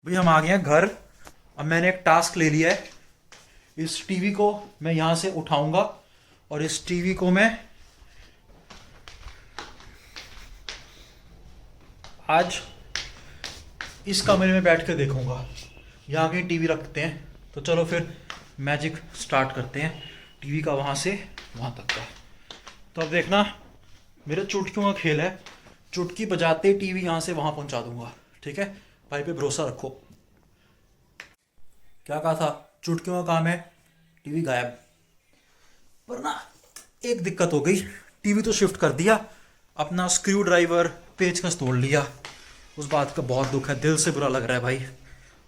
भाई हम आ गए हैं घर। अब मैंने एक टास्क ले लिया है। इस टीवी को मैं यहाँ से उठाऊंगा और इस टीवी को मैं आज इस कमरे में बैठ कर देखूंगा। यहाँ कहीं टीवी रखते हैं, तो चलो फिर मैजिक स्टार्ट करते हैं टीवी का, वहाँ से वहाँ तक का। तो अब देखना, मेरे चुटकियों का खेल है। चुटकी बजाते टीवी यहाँ से वहाँ पहुँचा दूंगा, ठीक है? भाई पे भरोसा रखो। क्या कहा था? चुटकियों का काम है, टीवी गायब। वरना एक दिक्कत हो गई, टीवी तो शिफ्ट कर दिया, अपना स्क्रू ड्राइवर पेचकस तोड़ लिया। उस बात का बहुत दुख है, दिल से बुरा लग रहा है भाई,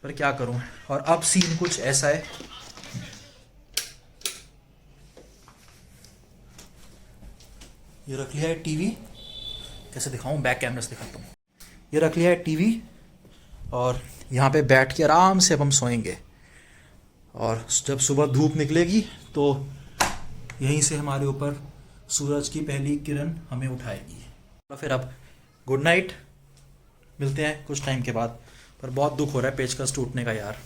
पर क्या करूं। और अब सीन कुछ ऐसा है, ये रख लिया है टीवी। कैसे दिखाऊं? बैक कैमरे से दिखाता हूँ। ये रख लिया है टीवी और यहाँ पे बैठ के आराम से अब हम सोएंगे। और जब सुबह धूप निकलेगी तो यहीं से हमारे ऊपर सूरज की पहली किरण हमें उठाएगी। तो फिर अब गुड नाइट, मिलते हैं कुछ टाइम के बाद। पर बहुत दुख हो रहा है पेचकस टूटने का यार।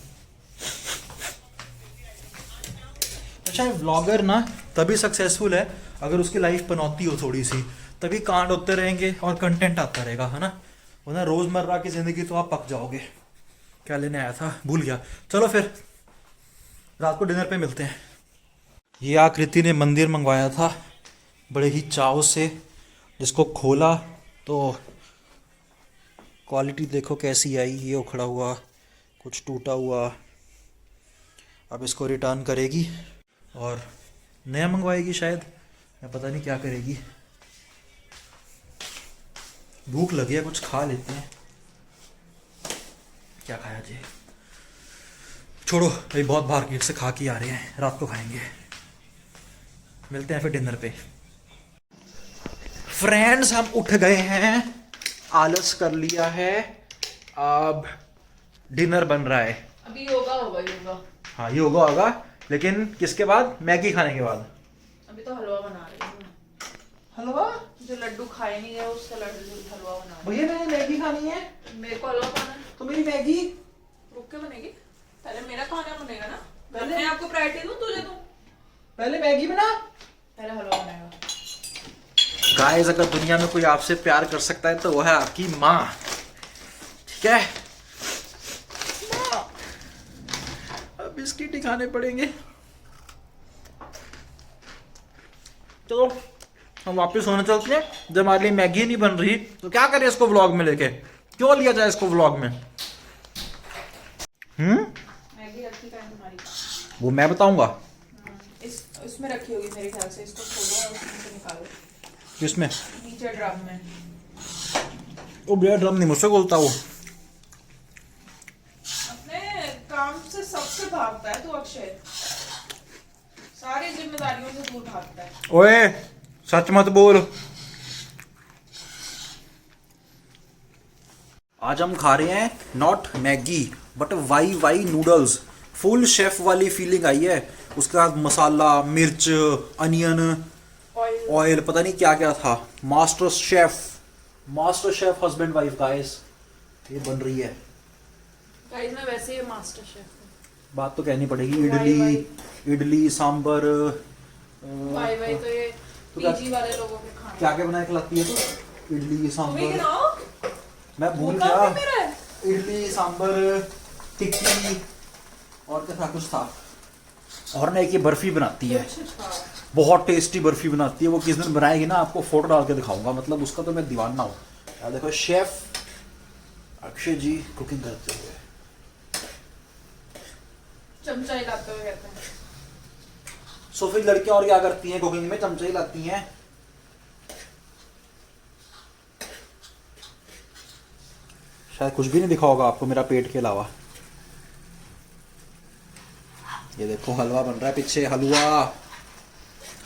अच्छा, व्लॉगर ना तभी सक्सेसफुल है अगर उसकी लाइफ पनौती हो थोड़ी सी, तभी कांड होते रहेंगे और कंटेंट आता रहेगा, है ना? वरना रोजमर्रा की जिंदगी तो आप पक जाओगे। क्या लेने आया था भूल गया। चलो फिर रात को डिनर पे मिलते हैं। ये आकृति ने मंदिर मंगवाया था बड़े ही चाव से, जिसको खोला तो क्वालिटी देखो कैसी आई। ये उखड़ा हुआ, कुछ टूटा हुआ। अब इसको रिटर्न करेगी और नया मंगवाएगी शायद, या पता नहीं क्या करेगी। भूख लगी है, कुछ खा लेते हैं। क्या खाया जी? छोड़ो भाई, बहुत मार्केट से खा के आ रहे हैं, रात को खाएंगे। मिलते हैं फिर डिनर पे। फ्रेंड्स, हम उठ गए हैं, आलस कर लिया है, अब डिनर बन रहा है। अभी योगा होगा, योगा। हाँ, ये होगा, लेकिन किसके बाद? मैगी खाने के बाद। अभी तो हलवा बना रही हूँ। हलवा? जो लड्डू खाए नहीं है उसका लड्डू हलवा बना रही भैया मैंने मैगी खानी है। हूँ। मेरे को हलवा खाना है। तो मेरी मैगी रुक के बनेगी, पहले मेरा खाना बनेगा ना। पहले मैं आपको प्रायोरिटी दूँ, तुझे दूँ? पहले मैगी बना। पहले हलवा बनेगा। गाइस, अगर दुनिया में कोई आपसे प्यार कर सकता है तो वो है आपकी माँ, ठीक है? माँ। अब बिस्किट ही खाने पड़ेंगे। चलो हम वापस सोने चलते हैं। जब हमारे लिए मैगी नहीं बन रही तो क्या करें इसको व्लॉग में लेके? क्यों लिया जाए इसको व्लॉग में? मैगी रखी कहाँ है तुम्हारी? वो मैं बताऊंगा। इसमें रखी होगी मेरे ख्याल से। इसको खोलो और उसमें से निकालो। किसमें? नीचे ड्रम में। वो भैया ड्रम नहीं मुझसे बोलता वो। अपने काम से सबसे भागता है तू अक्षय, सारी जिम्मेदारियों से दूर भागता है। ओए सच मत बोल। आज हम खा रहे हैं not Maggi but why noodles. Full chef वाली फीलिंग आई है। उसके बाद मसाला, मिर्च, अनियन, ऑयल, पता नहीं क्या क्या था। Master chef husband wife guys, ये बन रही है। गाइस मैं वैसे ही मास्टर शेफ हूँ। बात तो कहनी पड़ेगी। वाई। इडली सांबर। भाई तो ये तो क्या- पीजी वाले लोगों के खाने। क्या क्या बना के लाती है तू? इडली तुम्ही सांबर, गिनाओ। मैं भूल भूखा गया। भी मेरा है। इडली सांबर, टिक्की और क्या था, कुछ था। और ना एक ये बर्फी बनाती है, अच्छा। बहुत टेस्टी बर्फी बनाती है। वो किस दिन बनाएगी ना, आपको फोटो डाल के दिखाऊंगा। मतलब उसका तो मैं दीवाना हूँ यार। देखो शेफ अक्षय जी कुकिंग करते हुए। चमचा ही लाते हुए कहते हैं। सो फिर लड़कियां और क्या करती हैं कुकिंग में? चमचा ही लाती हैं। शायद कुछ भी नहीं दिखा होगा आपको मेरा पेट के अलावा। ये देखो हलवा बन रहा है पीछे।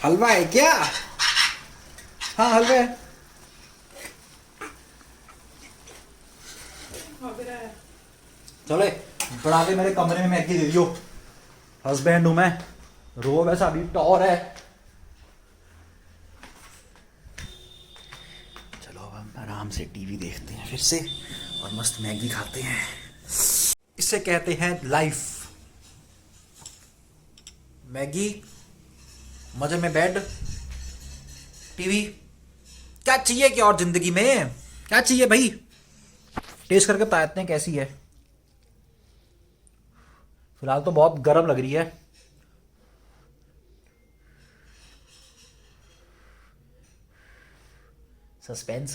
हलवा है क्या? हाँ हलवा है। चले बना के मेरे कमरे में मैगी दे दियो। हस्बैंड हूं मैं, रो वैसा अभी टॉर है। चलो अब हम आराम से टीवी देखते हैं फिर से और मस्त मैगी खाते हैं। इस जिससे कहते हैं लाइफ। मैगी, मजे में बेड, टीवी, क्या चाहिए क्या और जिंदगी में? क्या चाहिए भाई? टेस्ट करके बताते हैं कैसी है। फिलहाल तो बहुत गर्म लग रही है। सस्पेंस।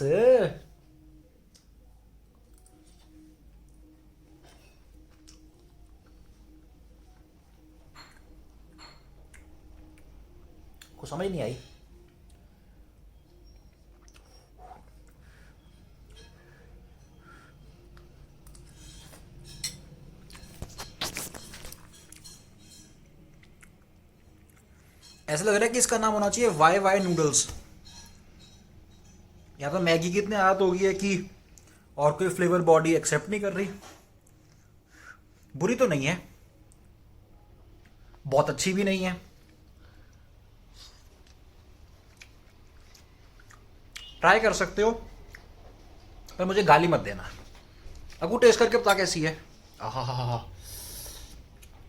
कुछ समझ नहीं आई। ऐसा लग रहा है कि इसका नाम होना चाहिए वाई वाई नूडल्स। या तो मैगी की इतनी आदत हो गई है कि और कोई फ्लेवर बॉडी एक्सेप्ट नहीं कर रही। बुरी तो नहीं है, बहुत अच्छी भी नहीं है। ट्राई कर सकते हो, पर मुझे गाली मत देना। अगू टेस्ट करके पता कैसी है। आहा,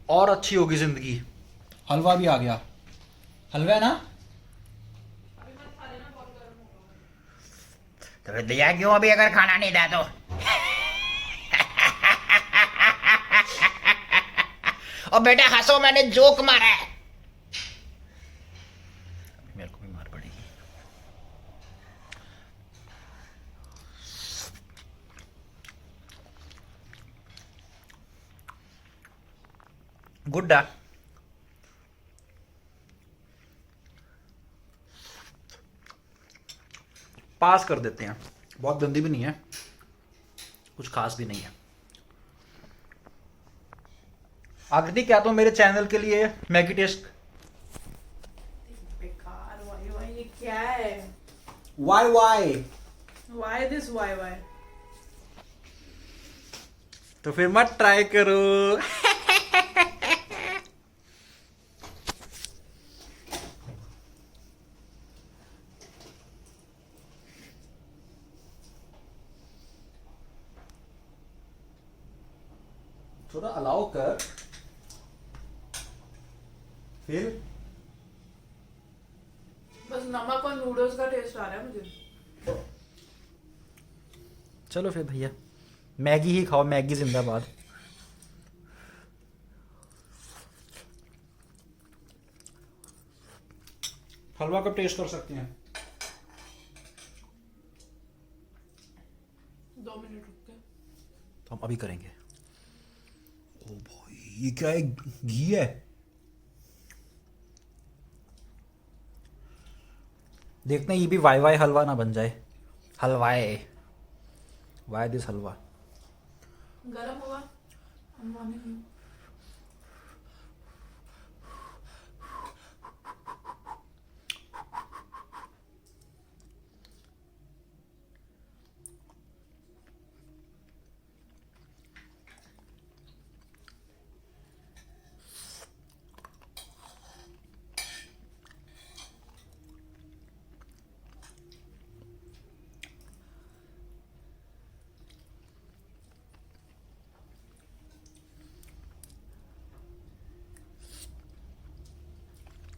और अच्छी होगी जिंदगी। हलवा भी आ गया। हलवा है ना? तो दिया क्यों अभी अगर खाना नहीं था तो? और बेटा हंसो, मैंने जोक मारा है। मेरे को भी मार पड़ेगी। गुड्डा पास कर देते हैं। बहुत गंदी भी नहीं है, कुछ खास भी नहीं है। आकृति क्या तो मेरे चैनल के लिए मैगी टेस्ट। बेकार। वाई वाई ये क्या है? Why why why this why why? तो फिर मत ट्राई करो। थोड़ा अलाउ कर। फिर बस नमक और नूडल्स का टेस्ट आ रहा है मुझे। चलो फिर भैया मैगी ही खाओ, मैगी जिंदाबाद। हलवा कब टेस्ट कर सकते हैं? 2 मिनट रुक के। तो हम अभी करेंगे। ओ भाई ये क्या है? घी है। देखते हैं ये भी वाई वाई हलवा ना बन जाए। हलवाए वाई दिस हलवा। गरम होगा, हम माने नहीं।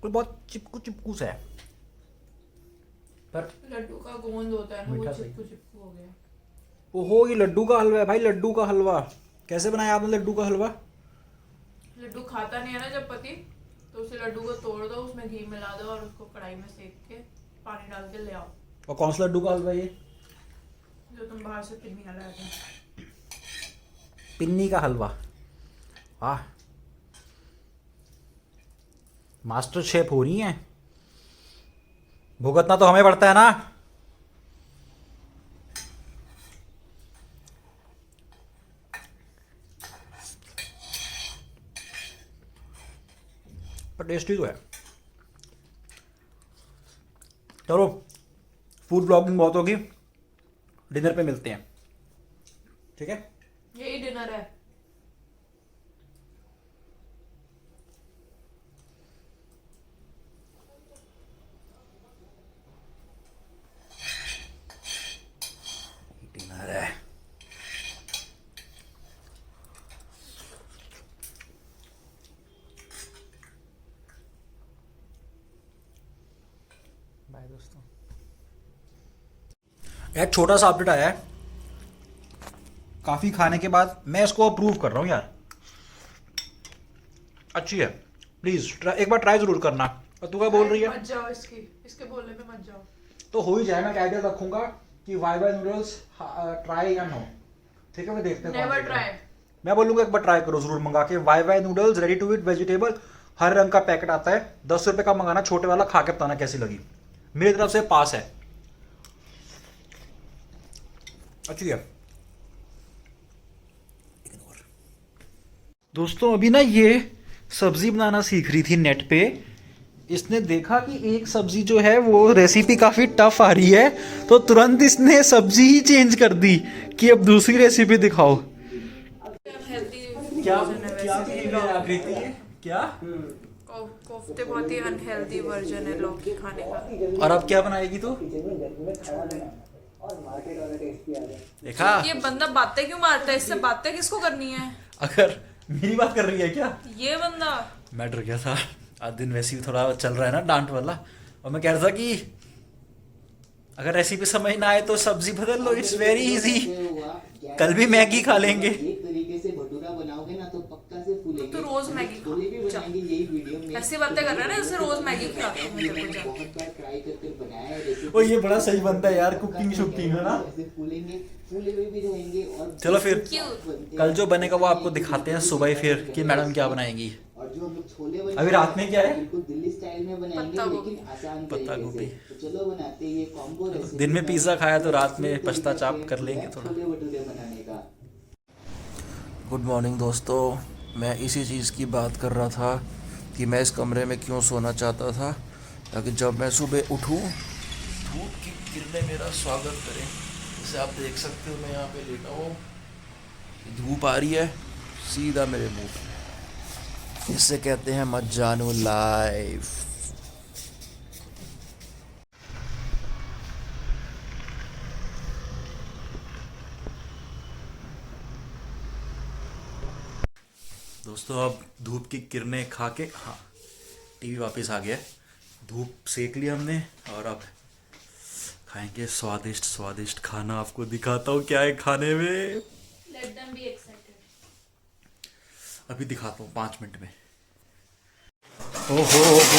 कोई बहुत चिपकू चिपकू सा है, पर लड्डू का गोंद होता है ना, वो मीठा सही। चिपकू चिपकू हो गया। ओहो ये लड्डू का हलवा है भाई। लड्डू का हलवा कैसे बनाया आपने? लड्डू का हलवा लड्डू खाता नहीं है ना जब पति, तो उसे लड्डू को तोड़ दो, उसमें घी मिला दो और उसको कढ़ाई में सेक के पानी डाल के ले आओ। और कौन सा लड्डू का हलवा है ये? जो तुम बाहर से पिन्नी लाए थे। पिन्नी का हलवा। वाह, मास्टर शेफ हो रही हैं। भुगतना तो हमें पड़ता है ना। पर टेस्टी तो है। चलो फूड ब्लॉगिंग बहुत होगी, डिनर पे मिलते हैं, ठीक है? यही डिनर है। डिनर है। है दोस्तों। एक छोटा सा अपडेट आया है काफ़ी खाने के बाद, मैं इसको अप्रूव कर रहा हूँ यार, अच्छी है। प्लीज़ एक बार ट्राई ज़रूर करना। और तू क्या बोल रही है? मत जाओ इसके बोलने में मत जाओ। तो हो ही जाए, मैं आइडिया रखूंगा कि वाई वाई नूडल्स ट्राई या नो, ठीक है? मैं देखते हैं। Never try. मैं बोलूंगा एक बार ट्राई करो जरूर मंगा के। Wai Wai noodles ready to eat vegetable, हर रंग का पैकेट आता है, 10 रुपए का मंगाना, छोटे वाला, खा के बताना कैसी लगी। मेरी तरफ से पास है, अच्छी है। दोस्तों अभी ना ये सब्जी बनाना सीख रही थी नेट पे, इसने देखा कि एक सब्जी जो है वो रेसिपी काफी टफ आ रही है, तो तुरंत इसने सब्जी ही चेंज कर दी कि अब दूसरी रेसिपी दिखाओ। क्या क्या कोफ्ते बहुत ही अनहेल्दी वर्जन है लौकी खाने का। और अब क्या बनाएगी तो? देखा, ये बंदा बातें क्यों मारता है? इससे बातें किसको करनी है? अगर मेरी बात कर रही है क्या ये बंदा? मैं डर गया था, आज दिन वैसे भी थोड़ा चल रहा है ना डांट वाला, और मैं कह रहा था कि अगर रेसिपी समझ ना आए तो सब्जी बदल लो, इट्स वेरी इजी, कल भी मैगी खा लेंगे। एक तरीके से भटूरा बनाओगे ना तो पक्का से फूलेंगे। तो रोज मैगी खा। बनाएंगे यही वीडियो में। ऐसी बातें कर रहा है ना जैसे रोज मैगी खिलाता हूं मैं तेरे को। बहुत बार ट्राई करके बनाया है रेसिपी। ओ ये बड़ा सही बनता है यार, कुकिंग शुकिंग है ना। ऐसे फूलेंगे, फूले हुए भी रहेंगे। और चलो फिर कल जो बनेगा वो आपको दिखाते हैं सुबह ही फिर कि मैडम क्या बनाएंगी। और जो हम लोग छोले बनाएंगे अभी रात में क्या है? बिल्कुल दिल्ली स्टाइल में बनाएंगे, लेकिन आसान पत्ता तरीके गोभी। से। तो चलो बनाते हैं ये कॉम्बो रेसिपी। दिन में पिज्जा खाया तो रात में पछता चाप कर लेंगे थोड़ा। छोले भटूरे बनाने का। गुड मॉर्निंग दोस्तों, मैं इसी चीज़ की बात कर रहा था कि मैं इस कमरे में क्यों सोना चाहता था, ताकि जब मैं सुबह उठूं धूप की किरणें मेरा स्वागत करें। जैसे आप देख सकते हो मैं यहाँ पे लेटा हूँ, धूप आ रही है सीधा मेरे मुंह पे, इससे कहते हैं मत जानो लाइफ। दोस्तों अब धूप की किरणें खा के, हाँ टीवी वापस आ गया है, धूप सेक लिया हमने, और अब खाएंगे स्वादिष्ट स्वादिष्ट खाना। आपको दिखाता हूँ क्या है खाने में, Let them be excited. अभी दिखाता हूँ 5 मिनट में।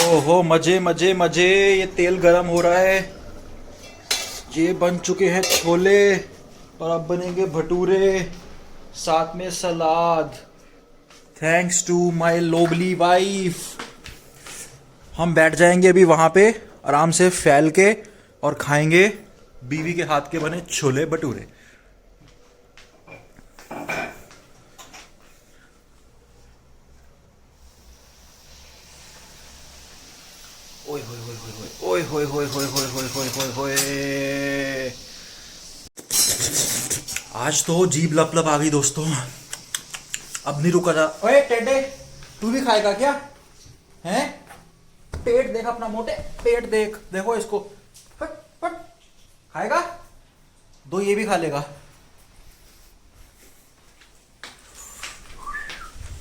ओहो मजे मजे मजे, ये तेल गरम हो रहा है, ये बन चुके हैं छोले, और अब बनेंगे भटूरे, साथ में सलाद, थैंक्स टू माय लोबली वाइफ। हम बैठ जाएंगे अभी वहां पे आराम से फैल के और खाएंगे बीवी के हाथ के बने छोले भटूरे। ओए होए होए होए होए होए होए होए होए होए होए होए होए। आज तो जीभ लप लप आ गई दोस्तों, अब नहीं रुका जा। ओए टेडे, तू भी खाएगा क्या? हैं? पेट देख अपना मोटे, पेट देख, देखो इसको, फट फट खाएगा, 2 ये भी खा लेगा।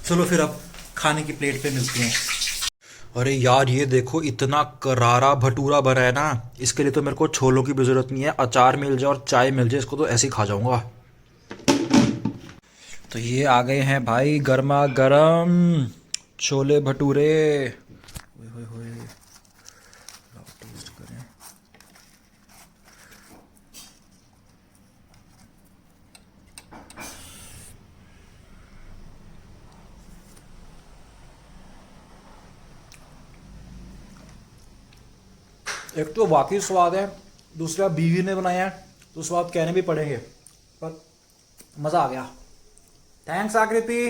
चलो फिर अब खाने की प्लेट पे मिलते हैं। अरे यार ये देखो इतना करारा भटूरा भरा है ना, इसके लिए तो मेरे को छोलों की भी जरूरत नहीं है, अचार मिल जाए और चाय मिल जाए, इसको तो ऐसे ही खा जाऊंगा। तो ये आ गए हैं भाई गर्मा गर्म छोले भटूरे। ओए होए होए, टेस्ट करें। एक तो वाकई स्वाद है, दूसरा बीवी ने बनाया है तो स्वाद कहने भी पड़ेंगे, पर मज़ा आ गया। थैंक्स आकृति,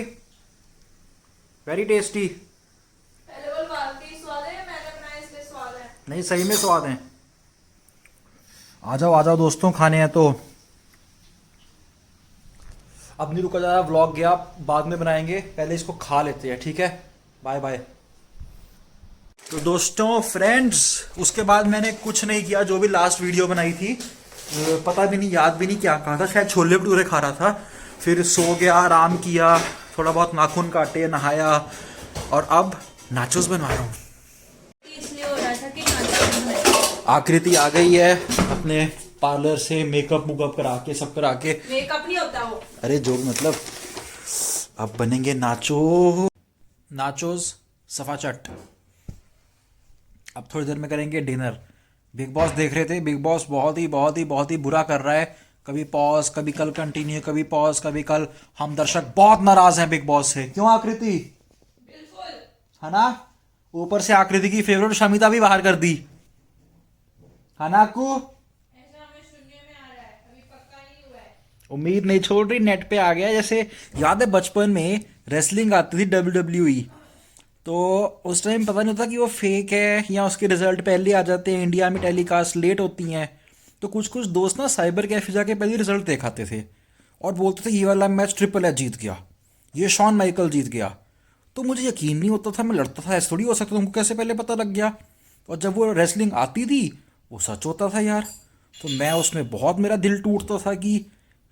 वेरी टेस्टी। पहले बोल वाकई स्वाद है, मैंने बनाया इसलिए स्वाद है। नहीं सही में स्वाद है। आ जाओ दोस्तों, खाने हैं तो। अब नहीं रुका जा रहा, व्लॉग गया, बाद में बनाएंगे, पहले इसको खा लेते हैं, ठीक है? Bye bye. तो दोस्तों फ्रेंड्स, उसके बाद मैंने कुछ नहीं किया, जो भी लास्ट वीडियो बनाई थी, पता भी नहीं, याद भी नहीं क्या कहा था, शायद छोले भटूरे खा रहा था, फिर सो गया, आराम किया, थोड़ा बहुत नाखून काटे, नहाया, और अब नाचोस बनवा रहा हूँ। इसलिए हो रहा था कि नाचोस बनाए। आकृति आ गई है अपने पार्लर से मेकअप मुकअप करा के सब करा के। मेकअप नहीं होता वो। अरे जो मतलब अब बनेंगे नाचोस सफाचट। अब थोड़ी देर में करेंगे डिनर। बिग बॉस देख रहे थे, बिग बॉस बहुत ही बुरा कर रहा है। कभी पॉज, कभी कल कंटिन्यू, कभी पॉज, कभी कल। हम दर्शक बहुत नाराज हैं बिग बॉस से। क्यों आकृति? बिल्कुल है ना? ऊपर से आकृति की फेवरेट शमिता भी बाहर कर दी है ना अक्कू? ऐसा हमें सुनने में आ रहा है, अभी पक्का नहीं हुआ है। उम्मीद नहीं छोड़ रही, नेट पे आ गया। जैसे याद है बचपन में रेसलिंग आती थी WWE, तो उस टाइम पता नहीं होता कि वो फेक है या उसके रिजल्ट पहले आ जाते हैं। इंडिया में टेलीकास्ट लेट होती हैं, तो कुछ कुछ दोस्त ना साइबर कैफे जाके पहले रिजल्ट दिखाते थे और बोलते थे ये वाला मैच ट्रिपल एच जीत गया, ये शॉन माइकल जीत गया। तो मुझे यकीन नहीं होता था, मैं लड़ता था ऐसा थोड़ी हो सकता, तुमको कैसे पहले पता लग गया? और जब वो रेसलिंग आती थी वो सच होता था यार, तो मैं उसमें बहुत मेरा दिल टूटता था कि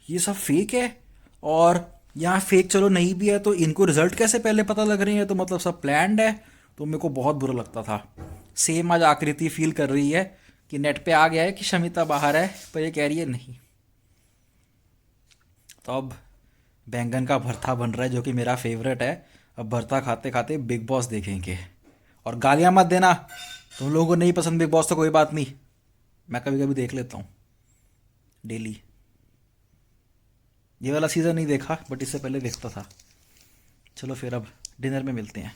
ये सब फेक है। और यहाँ फेक चलो नहीं भी है तो इनको रिजल्ट कैसे पहले पता लग रहे हैं, तो मतलब सब प्लान्ड है। तो मेरे को बहुत बुरा लगता था। सेम आज आकृति फील कर रही है कि नेट पे आ गया है कि शमिता बाहर है, पर ये कह रही है नहीं। तो अब बैंगन का भरता बन रहा है जो कि मेरा फेवरेट है। अब भरता खाते खाते बिग बॉस देखेंगे। और गालियाँ मत देना, तुम लोगों को नहीं पसंद बिग बॉस तो कोई बात नहीं, मैं कभी कभी देख लेता हूँ डेली। ये वाला सीज़न नहीं देखा बट इससे पहले देखता था। चलो फिर अब डिनर में मिलते हैं।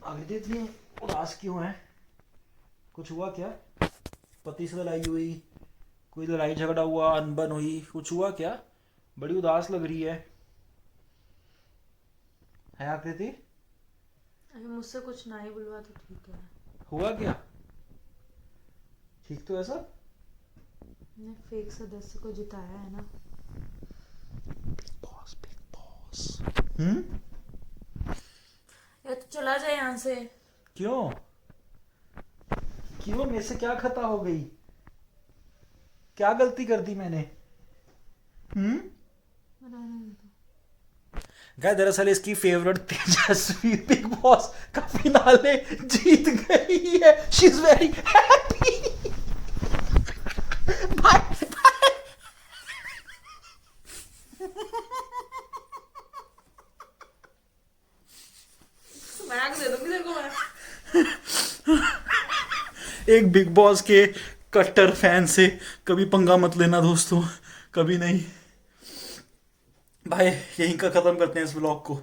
आगे इतनी उदास क्यों है? कुछ हुआ क्या? पति से लड़ाई हुई, कोई लड़ाई झगड़ा हुआ, अनबन हुई, कुछ हुआ क्या? बड़ी उदास लग रही है आकृति? अभी मुझसे कुछ ना ही बुलवा तो ठीक है। हुआ क्या? ठीक तो है सब? ने फेक सदस्य को जिताया है ना। Big boss. या तो चला जाए यहाँ से। क्यों? क्यों? मेरे से क्या खता हो गई? क्या गलती कर दी मैंने? गाइस दरअसल इसकी फेवरेट तेजस्वी बिग बॉस का फिनाले जीत गई है। She is very happy. Bye bye. Smack दे दूंगी तेरे को मैं। एक बिग बॉस के कट्टर फैन से कभी पंगा मत लेना दोस्तों, कभी नहीं। भाई यहीं का खत्म करते हैं इस व्लॉग को।